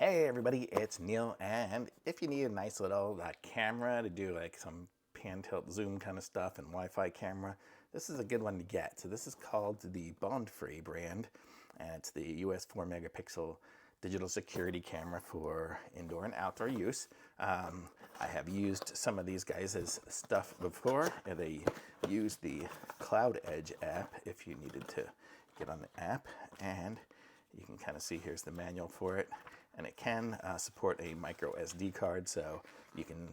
Hey everybody, it's Neil, and if you need a nice little camera to do like some pan tilt zoom kind of stuff and Wi-Fi camera, this is a good one to get. So this is called the BondFree brand, and it's the US 4 megapixel digital security camera for indoor and outdoor use. I have used some of these guys as stuff before, and they use the Cloudedge app if you needed to get on the app, and you can kind of see here's the manual for it, and it can support a micro SD card, so you can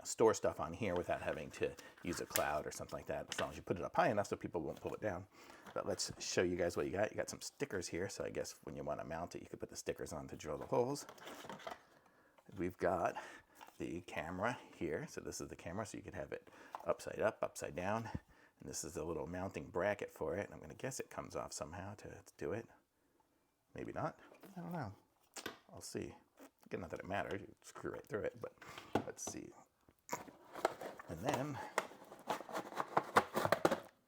store stuff on here without having to use a cloud or something like that, as long as you put it up high enough so people won't pull it down. But let's show you guys what you got. You got some stickers here, so I guess when you want to mount it, you could put the stickers on to drill the holes. We've got the camera here, so this is the camera, so you could have it upside up, upside down, and this is the little mounting bracket for it. I'm going to guess it comes off somehow to do it. Maybe not. I don't know. I'll see. Again, not that it matters. You screw right through it, but let's see. And then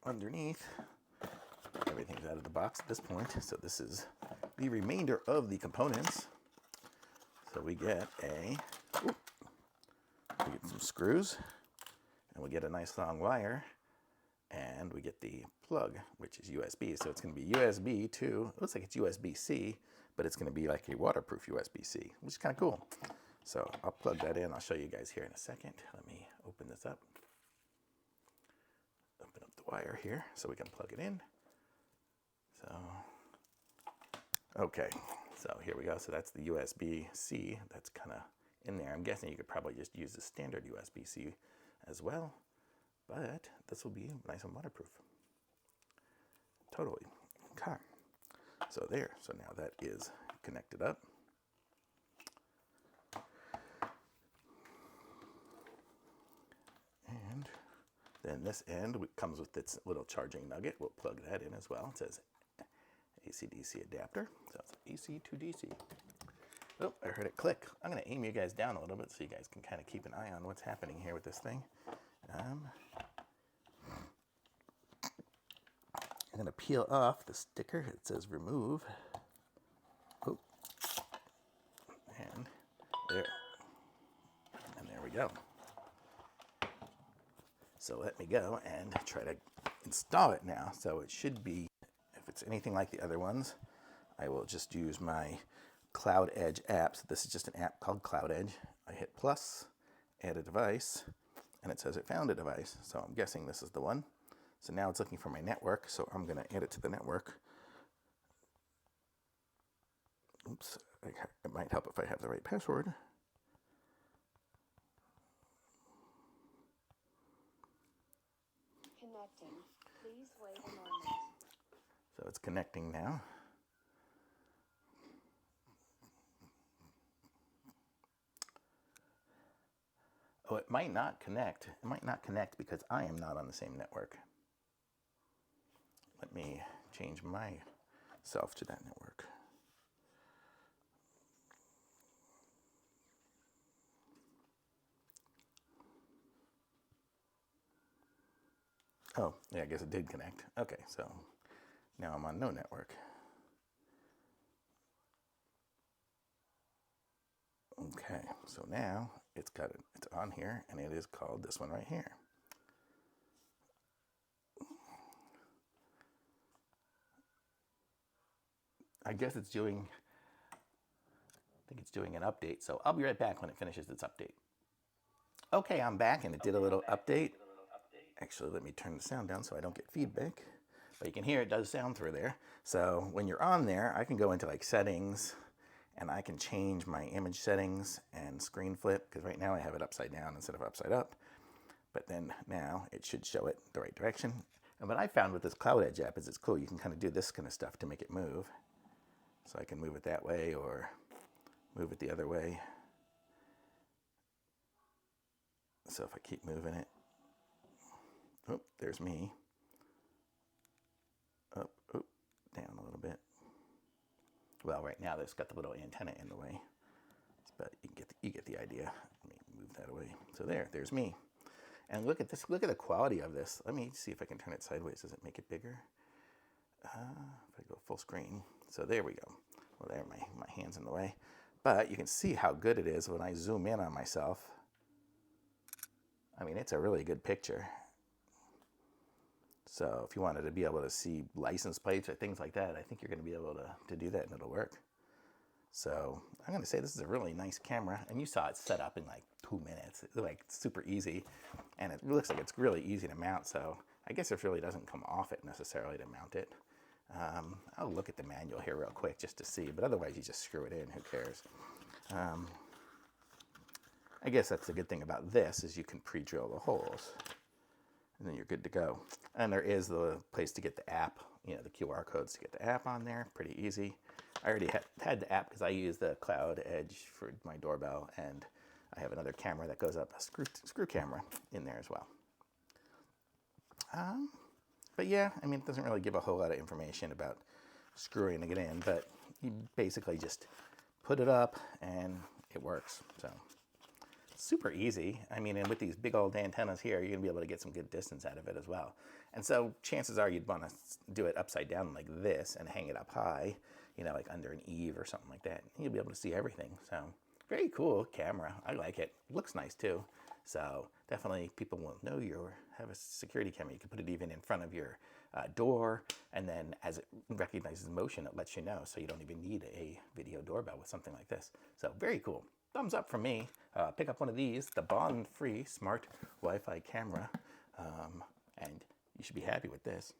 underneath, everything's out of the box at this point. So this is the remainder of the components. So we get some screws, and we get a nice long wire, and we get the plug, which is USB. So it's going to be USB to, it looks like it's USB-C, but it's going to be like a waterproof USB-C, which is kind of cool. So I'll plug that in. I'll show you guys here in a second. Let me open this up. Open up the wire here so we can plug it in. So, okay, so here we go. So that's the USB-C. That's kind of in there. I'm guessing you could probably just use the standard USB-C as well, but this will be nice and waterproof. Totally. Okay. So there. So now that is connected up. And then this end comes with its little charging nugget. We'll plug that in as well. It says AC-DC adapter. So it's AC to DC. Oh, I heard it click. I'm going to aim you guys down a little bit so you guys can kind of keep an eye on what's happening here with this thing. I'm going to peel off the sticker. It says remove. Oh. And there. And there we go. So let me go and try to install it now. So it should be, if it's anything like the other ones, I will just use my Cloudedge app. So this is just an app called Cloudedge. I hit plus, add a device, and it says it found a device. So I'm guessing this is the one. So now it's looking for my network, so I'm going to add it to the network. Oops, it might help if I have the right password. Connecting. Please wait a moment. So it's connecting now. Oh, it might not connect. It might not connect because I am not on the same network. Let me change myself to that network. Oh, yeah, I guess it did connect. Okay, so now I'm on no network. Okay, so now it's on here, and it is called this one right here. I guess it's doing, I think it's doing an update, so I'll be right back when it finishes its update. Okay, I'm back, and it did a little update. Actually, let me turn the sound down so I don't get feedback. But you can hear it does sound through there. So when you're on there, I can go into like settings, and I can change my image settings and screen flip, because right now I have it upside down instead of upside up. But then now it should show it the right direction. And what I found with this Cloudedge app is it's cool. You can kind of do this kind of stuff to make it move. So I can move it that way or move it the other way. So if I keep moving it, oh, there's me. Up, oh, down a little bit. Well, right now it's got the little antenna in the way, but you get the idea. Let me move that away. So there's me. And look at this. Look at the quality of this. Let me see if I can turn it sideways. Does it make it bigger? If I go full screen. So there we go. Well, there, my hand's in the way. But you can see how good it is when I zoom in on myself. I mean, it's a really good picture. So if you wanted to be able to see license plates or things like that, I think you're going to be able to do that and it'll work. So I'm going to say this is a really nice camera. And you saw it set up in like 2 minutes. It's like super easy. And it looks like it's really easy to mount. So I guess it really doesn't come off it necessarily to mount it. I'll look at the manual here real quick just to see. But otherwise, you just screw it in. Who cares? I guess that's the good thing about this is you can pre-drill the holes. And then you're good to go. And there is the place to get the app, you know, the QR codes to get the app on there. Pretty easy. I already had the app because I use the Cloudedge for my doorbell, and I have another camera that goes up, a screw camera in there as well. But yeah, I mean, it doesn't really give a whole lot of information about screwing it in, but you basically just put it up and it works. So super easy. I mean, and with these big old antennas here, you're gonna be able to get some good distance out of it as well. And so chances are you'd want to do it upside down like this and hang it up high, you know, like under an eave or something like that. You'll be able to see everything. So very cool camera. I like it. Looks nice too. So definitely people will know you have a security camera. You can put it even in front of your door, and then as it recognizes motion, it lets you know. So you don't even need a video doorbell with something like this. So very cool. Thumbs up from me. Pick up one of these, the BondFree Smart Wi-Fi camera, and you should be happy with this.